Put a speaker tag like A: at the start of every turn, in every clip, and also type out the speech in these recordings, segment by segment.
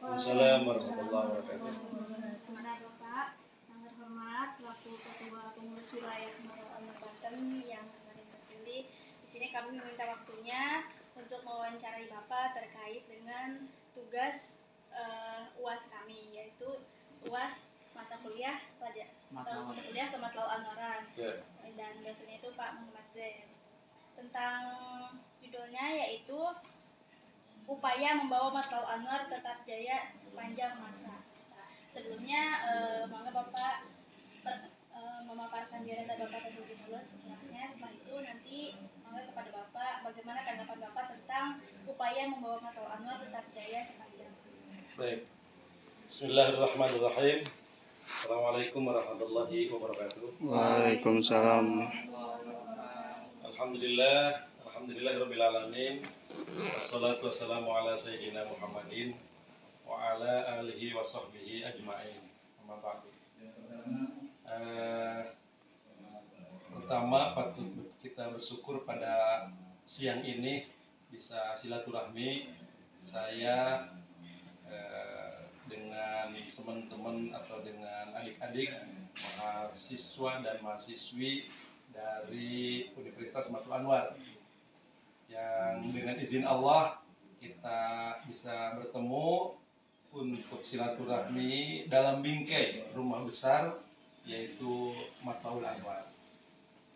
A: Waalaikumsalam warahmatullahi wabarakatuh.
B: Kepada Bapak yang terhormat selaku Ketua Pengurus Wilayah Banten yang kemarin terpilih, di sini kami meminta waktunya untuk mewawancarai Bapak terkait dengan tugas UAS kami, yaitu UAS mata kuliah Kematlauan Anwaran, dan dosennya itu Pak Muhammad Zain. Tentang judulnya yaitu upaya membawa Matlauul Anwar tetap jaya sepanjang masa. Sebelumnya, monggo Bapak memaparkan biodata Bapak terlebih dahulu. Setelah itu nanti monggo kepada Bapak bagaimana tanggapan Bapak tentang upaya membawa Matlauul Anwar tetap jaya sepanjang masa.
A: Baik. Bismillahirrahmanirrahim. Assalamualaikum warahmatullahi wabarakatuh.
C: Waalaikumsalam.
A: Alhamdulillahirabbil alamin. Wassalatu wassalamu ala sayyidina Muhammadin wa ala alihi wa sahbihi ajma'in. Amma ba'du. Pertama patut kita bersyukur pada siang ini bisa silaturahmi saya dengan teman-teman atau dengan adik-adik mahasiswa dan mahasiswi dari Universitas Matlauul Anwar yang dengan izin Allah kita bisa bertemu untuk silaturahmi dalam bingkai rumah besar yaitu Matlauul Anwar.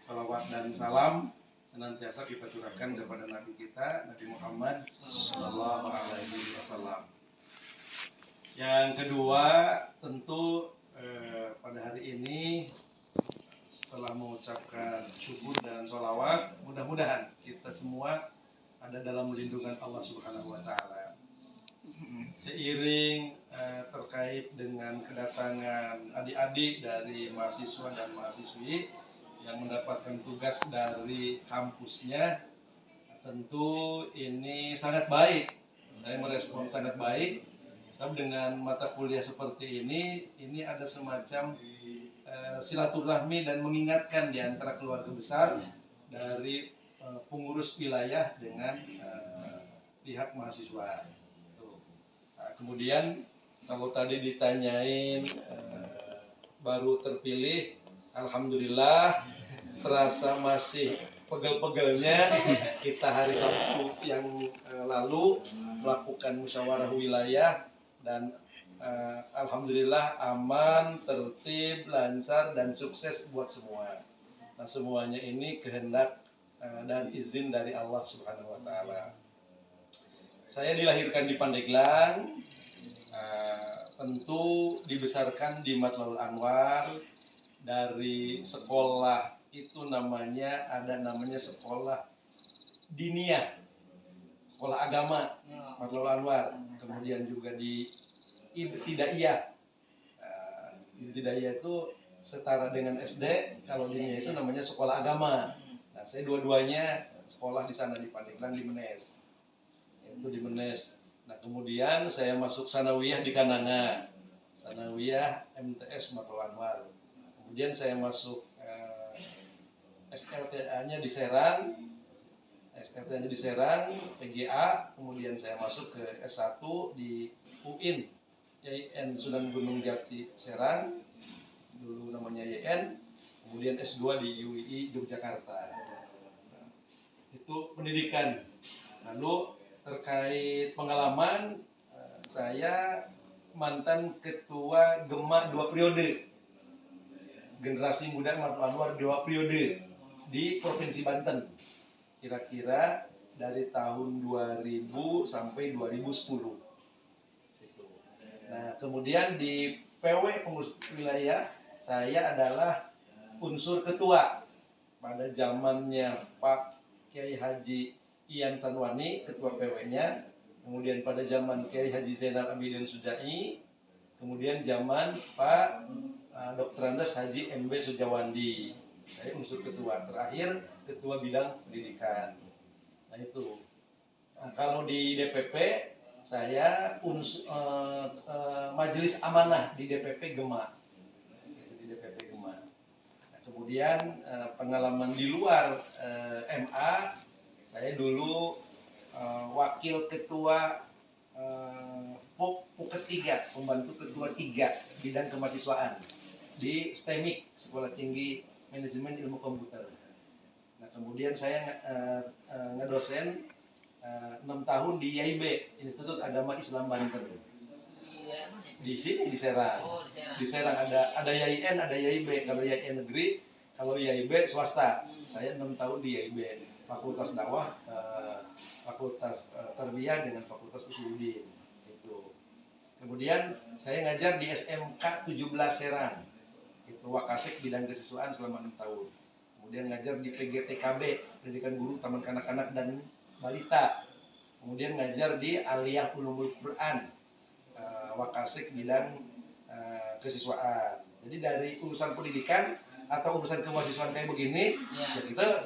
A: Salawat dan salam senantiasa kita curahkan kepada Nabi kita, Nabi Muhammad Sallallahu Alaihi Wasallam. Yang kedua, tentu pada hari ini setelah mengucapkan syukur dan sholawat, mudah-mudahan kita semua ada dalam lindungan Allah Subhanahu Wa Taala. Seiring terkait dengan kedatangan adik-adik dari mahasiswa dan mahasiswi yang mendapatkan tugas dari kampusnya, tentu ini sangat baik. Saya merespon sangat baik. Sebab dengan mata kuliah seperti ini ada semacam silaturahmi dan mengingatkan di antara keluarga besar dari pengurus wilayah dengan pihak mahasiswa. Nah, kemudian kalau tadi ditanyain baru terpilih, alhamdulillah terasa masih pegel-pegelnya. Kita hari Sabtu yang lalu melakukan musyawarah wilayah dan alhamdulillah aman, tertib, lancar dan sukses buat semua. Nah, semuanya ini kehendak dan izin dari Allah Subhanahu Wa Taala. Saya dilahirkan di Pandeglang, tentu dibesarkan di Matlauul Anwar. Dari sekolah itu namanya sekolah diniyah, sekolah agama Matlauul Anwar. Kemudian juga di Ibtidaiyah. Ibtidaiyah itu setara dengan SD, kalau diniyah itu namanya sekolah agama. Nah, saya dua-duanya sekolah di sana di Pandeglang di Menes. Itu di Menes. Nah, kemudian saya masuk sanawiyah di Kananga. Sanawiyah MTS Matlauul Anwar. Kemudian saya masuk SLTA-nya di Serang, PGA. Kemudian saya masuk ke S1 di UIN, YIN Sunan Gunung Jati Serang, dulu namanya YIN. Kemudian S2 di UII Yogyakarta. Nah, itu pendidikan. Lalu terkait pengalaman, saya mantan ketua GEMA 2 periode. Generasi Muda Matlauul Anwar 2 periode di Provinsi Banten, kira-kira dari tahun 2000 sampai 2010. Nah, kemudian di PW pengurus wilayah saya adalah unsur ketua pada zamannya Pak Kiai Haji Ian Sanwani, ketua PW-nya. Kemudian pada zaman Kiai Haji Zainal Abidin Sujai, kemudian zaman Pak Dr. Andes Haji MB Sujawandi, saya unsur ketua. Terakhir ketua bidang pendidikan. Nah itu. Nah, kalau di DPP saya majelis amanah di DPP GEMA. Nah, kemudian pengalaman di luar MA, saya dulu wakil ketua ketiga, pembantu ketua 3 bidang kemahasiswaan di STEMIK, Sekolah Tinggi Manajemen Ilmu Komputer. Nah, kemudian saya ngedosen 6 tahun di YIB, Institut Agama Islam Banten. Di sini di Serang. Di Serang ada YIN, ada YIB. Kalau YIN negeri, kalau YIB swasta. Saya 6 tahun di YIB, Fakultas Dakwah, Fakultas Tarbiyah dengan Fakultas Usuluddin. Itu. Kemudian saya ngajar di SMK 17 Serang. Itu Wakasek bidang kesiswaan selama 6 tahun. Kemudian ngajar di PGTKB, Pendidikan Guru Taman Kanak-kanak dan Balita. Kemudian ngajar di Aliyah Ulumul Quran, Wakasek bidang kesiswaan. Jadi dari urusan pendidikan atau urusan kemahasiswaan kayak begini, ya kita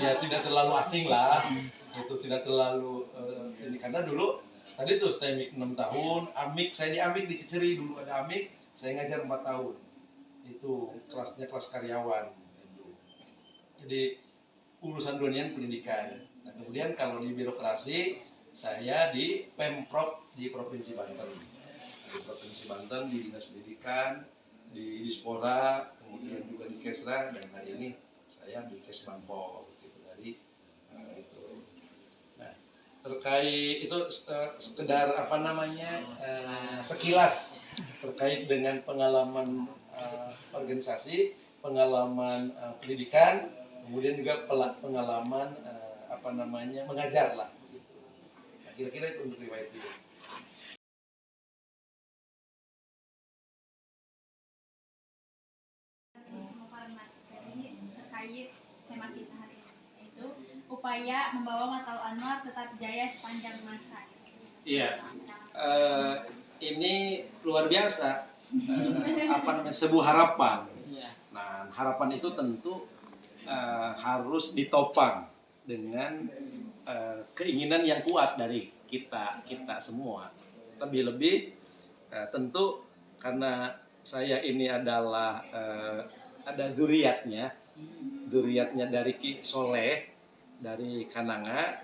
A: ya tidak terlalu asing lah. Itu tidak terlalu ini, karena dulu tadi tuh STEMIK 6 tahun, AMIK, saya di AMIK di Ciceri dulu ada AMIK, saya ngajar 4 tahun. Itu kelasnya kelas karyawan. Itu. Jadi urusan dunian pendidikan. Nah, kemudian kalau di birokrasi, saya di Pemprov di Provinsi Banten. Di Provinsi Banten di Dinas Pendidikan, di Dispora, kemudian juga di Kesra, dan hari ini saya di Kesbangpol gitu dari itu. Nah, terkait itu sekedar apa namanya sekilas terkait dengan pengalaman organisasi, pengalaman pendidikan, kemudian juga pengalaman apa namanya mengajar lah. Gitu. Nah, kira-kira itu untuk riwayat hidup.
B: Jadi terkait tema kita hari ini, yaitu upaya membawa Matlab Anwar tetap jaya sepanjang masa.
A: Iya. Ini luar biasa. Apa namanya, sebuah harapan. Nah, harapan itu tentu harus ditopang dengan keinginan yang kuat dari kita semua. Lebih-lebih tentu karena saya ini adalah ada zuriatnya dari Ki Soleh dari Kananga.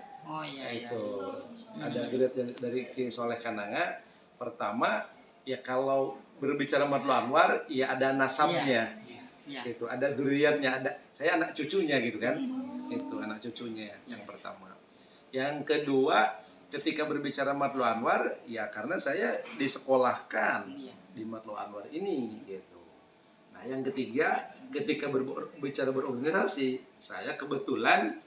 A: Itu ada zuriat dari Ki Soleh Kananga. Pertama ya kalau berbicara Matlab Anwar ya ada nasabnya. Gitu, ada zuriatnya, ada saya anak cucunya gitu kan. Itu anak cucunya yang pertama. Yang kedua, ketika berbicara Matlab Anwar ya karena saya disekolahkan di Matlab Anwar ini gitu. Nah, yang ketiga, ketika berbicara berorganisasi, saya kebetulan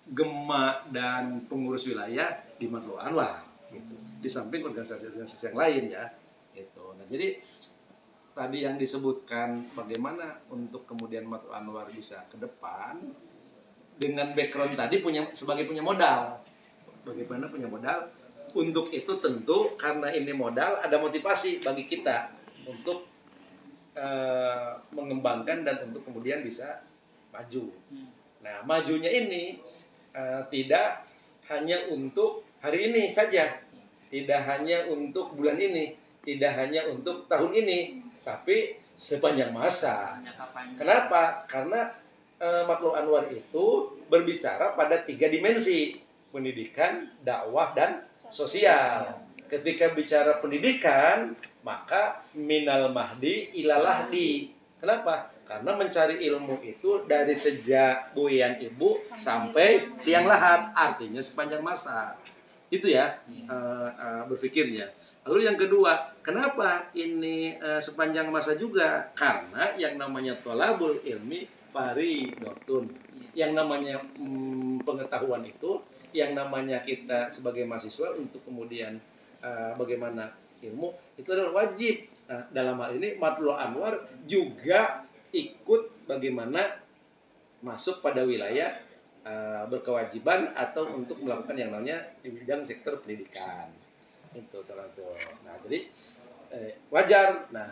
A: Gema dan pengurus wilayah di Matlab Anwar gitu. Di samping organisasi-organisasi yang lain ya. Gitu. Nah, jadi tadi yang disebutkan bagaimana untuk kemudian Matlab Anwar bisa ke depan dengan background tadi sebagai punya modal. Bagaimana punya modal? Untuk itu tentu karena ini modal ada motivasi bagi kita untuk mengembangkan dan untuk kemudian bisa maju. Nah, majunya ini tidak hanya untuk hari ini saja, tidak hanya untuk bulan ini, tidak hanya untuk tahun ini, tapi sepanjang masa. Kenapa? Karena Matlab Anwar itu berbicara pada 3 dimensi, pendidikan, dakwah, dan sosial. Ketika bicara pendidikan, maka minal mahdi ilal lahdi. Kenapa? Karena mencari ilmu itu dari sejak buayan ibu sampai liang lahat, artinya sepanjang masa. Itu ya berpikirnya. Lalu yang kedua, kenapa ini sepanjang masa juga? Karena yang namanya thalabul ilmi faridotun. Yang namanya pengetahuan itu, yang namanya kita sebagai mahasiswa untuk kemudian bagaimana ilmu itu adalah wajib. Nah, dalam hal ini Matlab Anwar juga ikut bagaimana masuk pada wilayah berkewajiban atau untuk melakukan yang namanya di bidang sektor pendidikan. Itu teman-teman. Nah, jadi wajar. Nah,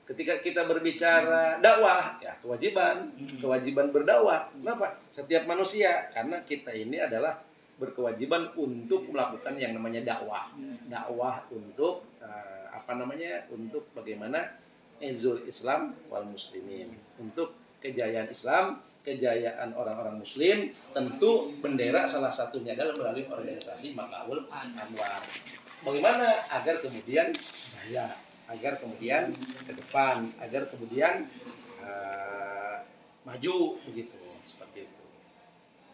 A: ketika kita berbicara dakwah, ya kewajiban berdakwah. Kenapa? Setiap manusia, karena kita ini adalah berkewajiban untuk melakukan yang namanya dakwah. Dakwah untuk untuk bagaimana izul Islam wal muslimin, untuk kejayaan Islam kejayaan orang-orang muslim, tentu bendera salah satunya adalah melalui organisasi Matla'ul Anwar. Bagaimana agar kemudian jaya, agar kemudian ke depan, agar kemudian maju, begitu, seperti itu.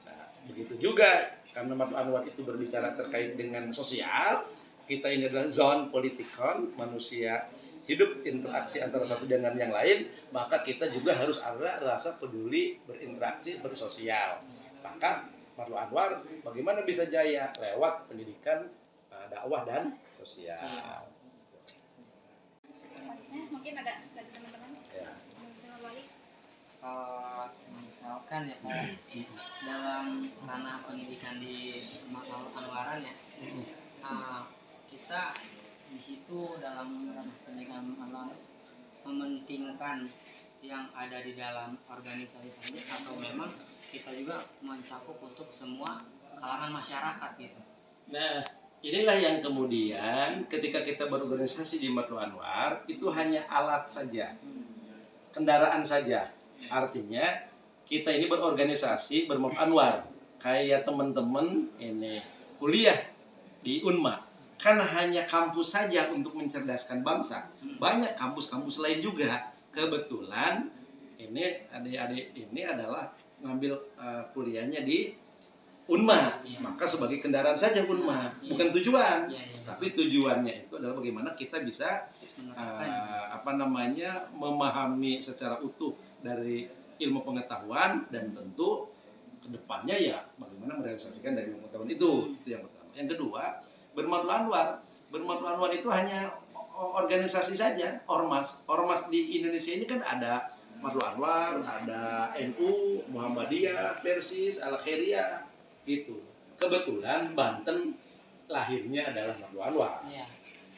A: Nah, begitu juga karena Matla'ul Anwar itu berbicara terkait dengan sosial, kita ini adalah zone politikon, manusia hidup interaksi antara satu dengan yang lain, maka kita juga harus ada rasa peduli, berinteraksi, bersosial. Maka Matla'ul Anwar bagaimana bisa jaya? Lewat pendidikan, dakwah dan sosial.
B: Mungkin ada dari teman-teman.
A: Ya.
C: Misalkan ya Pak, dalam ranah pendidikan di Matla'ul Anwaran ya, kita di situ dalam ranah pendidikan Matla'ul mementingkan yang ada di dalam organisasi saja, atau memang kita juga mencakup untuk semua kalangan masyarakat gitu.
A: Nah, inilah yang kemudian ketika kita berorganisasi di Matla'ul Anwar itu hanya alat saja, kendaraan saja. Artinya kita ini berorganisasi berMatla'ul Anwar, kayak teman-teman ini kuliah di Unma, kan hanya kampus saja untuk mencerdaskan bangsa. Banyak kampus-kampus lain juga. Kebetulan ini adik-adik ini adalah ngambil kuliahnya di Unma, maka sebagai kendaraan saja Unma, bukan tujuan. Tapi tujuannya itu adalah bagaimana kita bisa memahami secara utuh dari ilmu pengetahuan, dan tentu kedepannya ya bagaimana merealisasikan dari ilmu pengetahuan itu yang pertama. Yang kedua, berMatla'ul Anwar. berMatla'ul Anwar itu hanya organisasi saja, ormas. Ormas di Indonesia ini kan ada Matla'ul Anwar, ada NU, Muhammadiyah, Persis, Al-Khairiyah, gitu. Kebetulan Banten lahirnya adalah Matla'ul Anwar.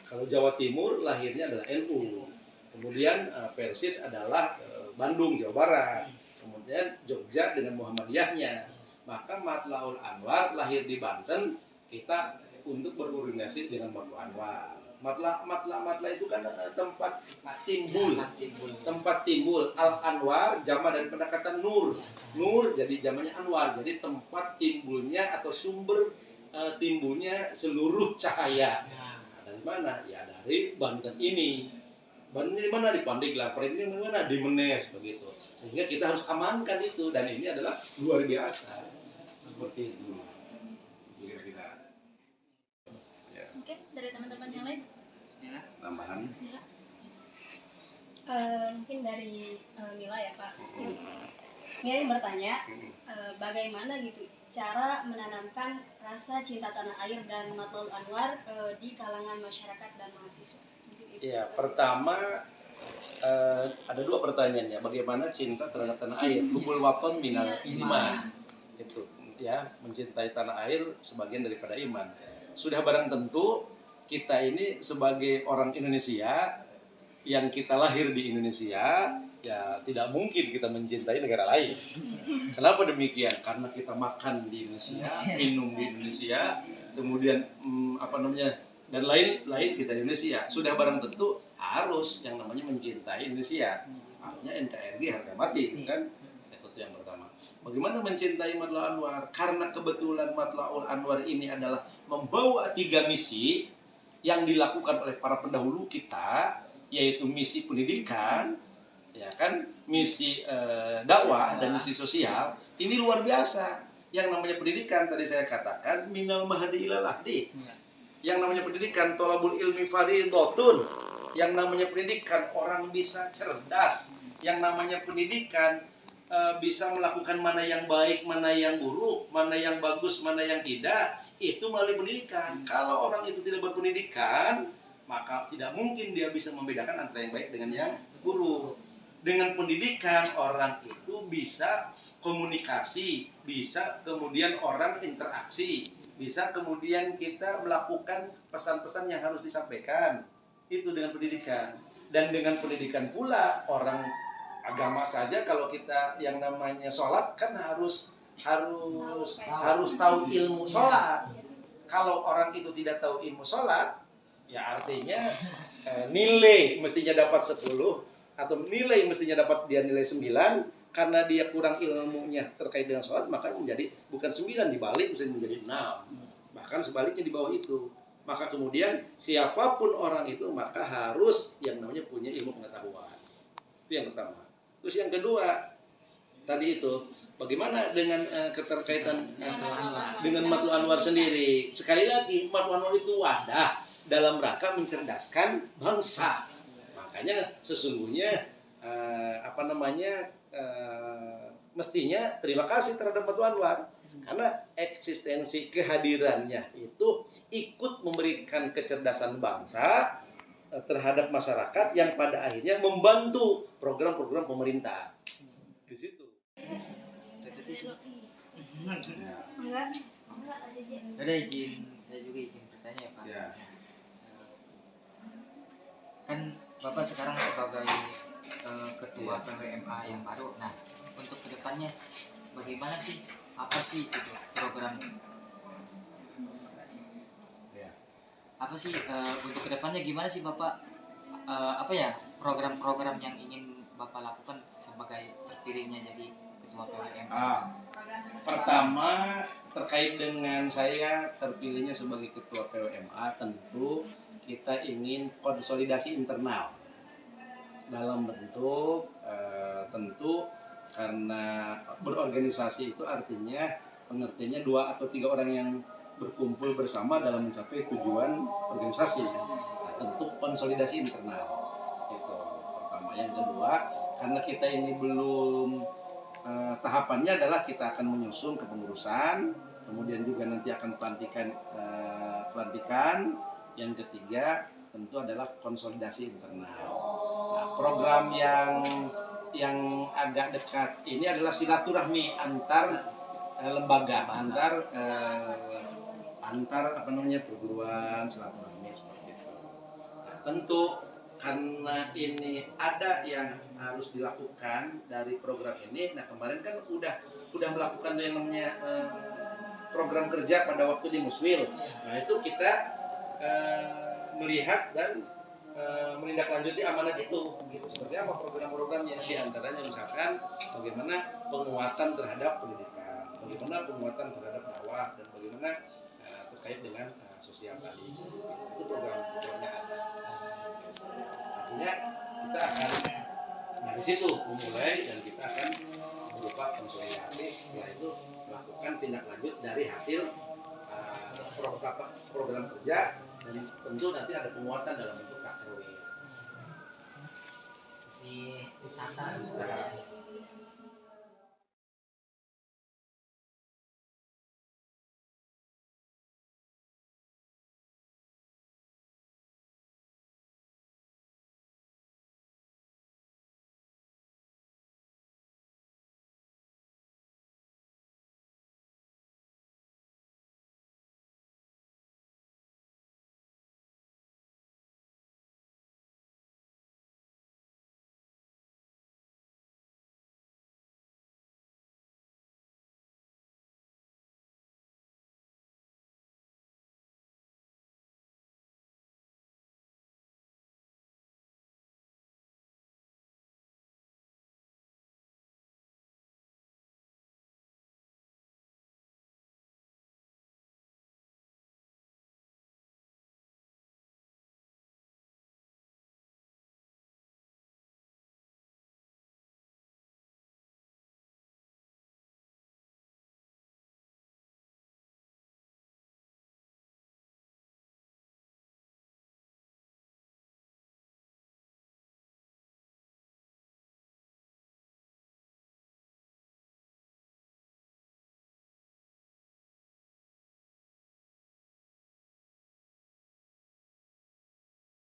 A: Kalau Jawa Timur lahirnya adalah NU. Kemudian Persis adalah Bandung, Jawa Barat. Kemudian Jogja dengan Muhammadiyahnya. Maka Matla'ul Anwar lahir di Banten, kita untuk berkoordinasi dengan Matla'ul Anwar. Matla itu kan tempat timbul. Tempat timbul. Al-Anwar jamak dari pendekatan nur. Nur jadi jamaknya Anwar. Jadi tempat timbulnya atau sumber timbulnya seluruh cahaya. Dari mana? Ya dari Banten ini. Banten di mana? Di Pandeglang. Ini di mana? Di Menes, begitu. Sehingga kita harus amankan itu, dan ini adalah luar biasa. Seperti itu.
B: Mungkin dari teman-teman yang lain.
A: Tambahan.
B: Ya.
D: Mungkin dari Mila ya Pak. Mila yang bertanya, bagaimana gitu cara menanamkan rasa cinta tanah air dan Matla'ul Anwar di kalangan masyarakat dan mahasiswa?
A: Ya, pertama ada dua pertanyaannya. Bagaimana cinta terhadap tanah air? Hubul waton minal iman. Itu ya, mencintai tanah air sebagian daripada iman. Sudah barang tentu kita ini sebagai orang Indonesia yang kita lahir di Indonesia, ya tidak mungkin kita mencintai negara lain. Kenapa demikian? Karena kita makan di Indonesia, minum di Indonesia, kemudian dan lain kita di Indonesia. Sudah barang tentu harus yang namanya mencintai Indonesia. Artinya NKRI harga mati, kan? Itu yang pertama. Bagaimana mencintai Matla'ul Anwar? Karena kebetulan Matla'ul Anwar ini adalah membawa 3 misi yang dilakukan oleh para pendahulu kita, yaitu misi pendidikan, ya kan, misi dakwah dan misi sosial. Ini luar biasa. Yang namanya pendidikan tadi saya katakan minal mahdi ilal lahdi. Yang namanya pendidikan tolabul ilmi fardhatun. Yang namanya pendidikan orang bisa cerdas. Yang namanya pendidikan bisa melakukan mana yang baik, mana yang buruk, mana yang bagus, mana yang tidak, itu melalui pendidikan. Kalau orang itu tidak berpendidikan, maka tidak mungkin dia bisa membedakan antara yang baik dengan yang buruk. Dengan pendidikan orang itu bisa komunikasi, bisa kemudian orang interaksi, bisa kemudian kita melakukan pesan-pesan yang harus disampaikan. Itu dengan pendidikan. Dan dengan pendidikan pula orang agama saja, kalau kita yang namanya sholat kan harus tahu ilmu sholat. Kalau orang itu tidak tahu ilmu sholat, ya artinya nilai mestinya dapat 10 atau nilai mestinya dapat dia nilai 9, karena dia kurang ilmunya terkait dengan sholat, maka menjadi bukan 9 dibalik bisa menjadi 6, bahkan sebaliknya di bawah itu. Maka kemudian siapapun orang itu maka harus yang namanya punya ilmu pengetahuan. Itu yang pertama. Terus yang kedua tadi itu bagaimana dengan keterkaitan dengan Matlul Anwar sendiri. Sekali lagi Matlul Anwar itu wadah dalam rangka mencerdaskan bangsa. Makanya sesungguhnya mestinya terima kasih terhadap Matlul Anwar karena eksistensi kehadirannya itu ikut memberikan kecerdasan bangsa terhadap masyarakat yang pada akhirnya membantu program-program pemerintah di situ.
C: Ada izin, saya juga izin bertanya ya Pak.
A: Ya.
C: Kan Bapak sekarang sebagai ketua PWMA yang baru. Nah, untuk kedepannya bagaimana sih? Apa sih itu program?
A: Ya.
C: Apa sih untuk kedepannya gimana sih Bapak? Program-program yang ingin Bapak lakukan sebagai terpilihnya jadi ketua PWMA?
A: Pertama terkait dengan saya terpilihnya sebagai ketua PWMA, tentu kita ingin konsolidasi internal dalam bentuk tentu karena berorganisasi itu artinya pengertiannya 2 atau 3 orang yang berkumpul bersama dalam mencapai tujuan organisasi. Nah, tentu konsolidasi internal itu pertama. Yang kedua, karena kita ini belum tahapannya adalah kita akan menyusun kepengurusan, kemudian juga nanti akan pelantikan. Yang ketiga tentu adalah konsolidasi internal. Nah, program yang agak dekat ini adalah silaturahmi antar lembaga, antar perguruan, silaturahmi seperti itu. Nah, tentu karena ini ada yang harus dilakukan dari program ini. Nah, kemarin kan udah melakukan yang namanya program kerja pada waktu di Muswil. Nah, itu kita melihat dan menindaklanjuti amanat itu. Seperti apa program-programnya? Di antaranya misalkan bagaimana penguatan terhadap pendidikan, bagaimana penguatan terhadap dakwah, dan bagaimana terkait dengan sosial tadi. Itu program-programnya ada. Artinya kita akan dari situ memulai dan kita akan berupa konsolidasi. Setelah itu melakukan tindak lanjut dari hasil program kerja, dan tentu nanti ada penguatan dalam bentuk takrowir.
C: Si Tata sekarang.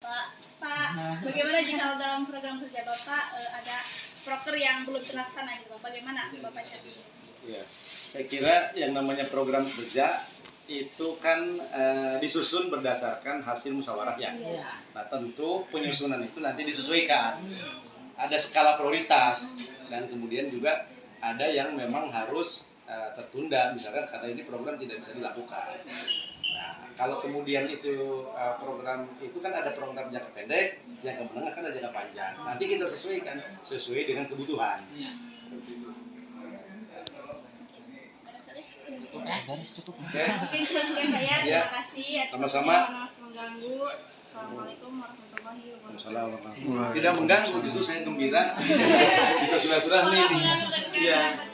B: Pak, bagaimana jika dalam program kerja Bapak ada proker yang belum terlaksana gitu, bagaimana Bapak cari?
A: Ya, saya kira yang namanya program kerja itu kan disusun berdasarkan hasil musyawarah ya. Nah, tentu penyusunan itu nanti disesuaikan. Ada skala prioritas dan kemudian juga ada yang memang harus tertunda, misalkan karena ini program tidak bisa dilakukan. Nah, Kalau kemudian itu program itu kan ada program jangka pendek, yang menengah kan ada jangka panjang. Nanti kita sesuaikan sesuai dengan kebutuhan.
C: Iya.
A: Seperti itu.
C: Baris cukup.
A: Oke.
B: Mungkin sekian saya.
A: Ya.
B: Terima kasih. atas
A: Sama-sama.
B: waktunya, maaf mengganggu. Assalamualaikum warahmatullahi wabarakatuh.
A: Waalaikumsalam warahmatullahi wabarakatuh. Tidak mengganggu, justru saya gembira bisa silaturahmi nih. Iya.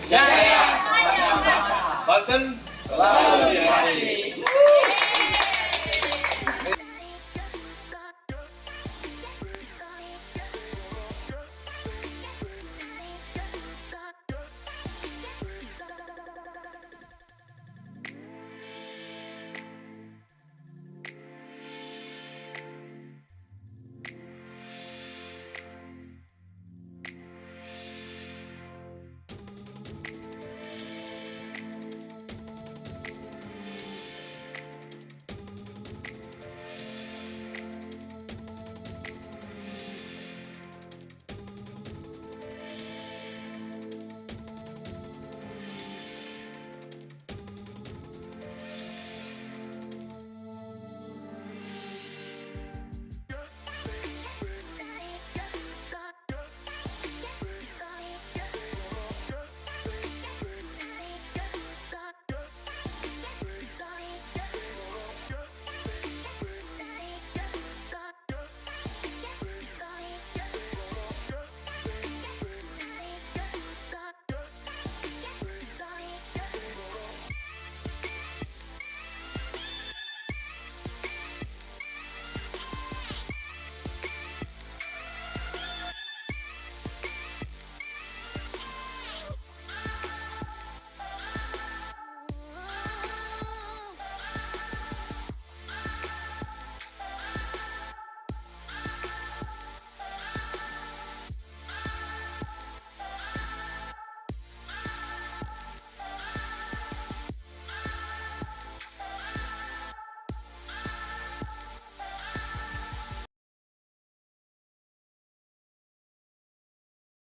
C: Jaya!
A: Banten selalu di hati.